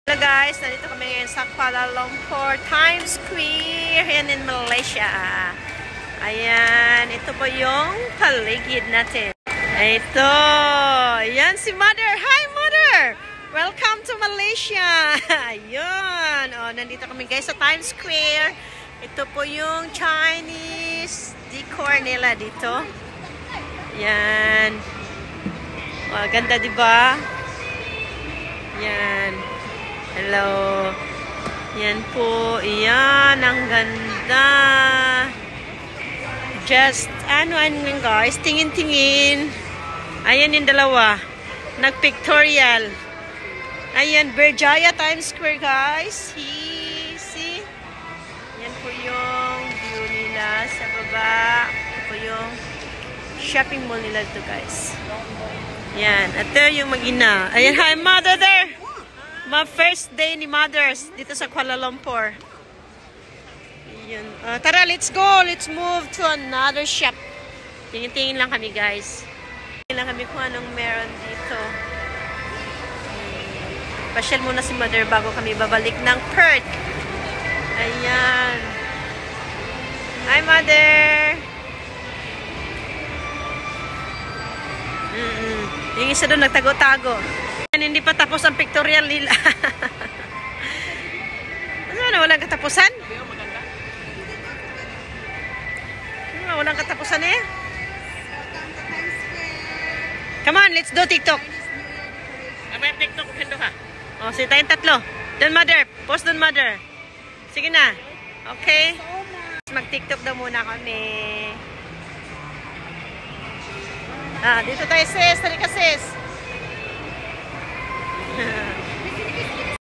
Hello guys, nandito kami ngayon sa Kuala Lumpur Times Square yan in Malaysia. Ayan, ito po yung paligid natin. Ito, ayan si Mother. Hi Mother! Welcome to Malaysia. Ayun, oh, nandito kami guys sa Times Square. Ito po yung Chinese decor nila dito. Yan. Oh, ganda diba? Yan. Hello. Yan po. Yan. Ang ganda. Just, ano lang guys. Tingin-tingin. Ayan yung dalawa. Nag-pictorial. Ayan. Berjaya Times Square guys. See? Yan po yung view nila sa baba. Ito po yung shopping mall nila dito guys. Yan. Ito yung mag-ina. Ayan. Hi mother there. My first day ni Mothers dito sa Kuala Lumpur. Yun. Tara, let's go. Let's move to another shop. Tingin-tingin lang kami, guys. Tingin lang kami kung anong meron dito. Pasyal muna si Mother bago kami babalik ng Perth. Ayan. Hi, Mother. Yung isa doon nagtago-tago. Hindi pa tapos ang pictorial nila. Ano, walang katapusan? Ano, walang katapusan eh? Come on, let's do TikTok. May TikTok kendo ka? Oh, sige tayong tatlo. Doon Mother, post doon Mother. Sige na. Okay? Mag-TikTok daw muna kami. Dito tayo sis. Tari ka sis.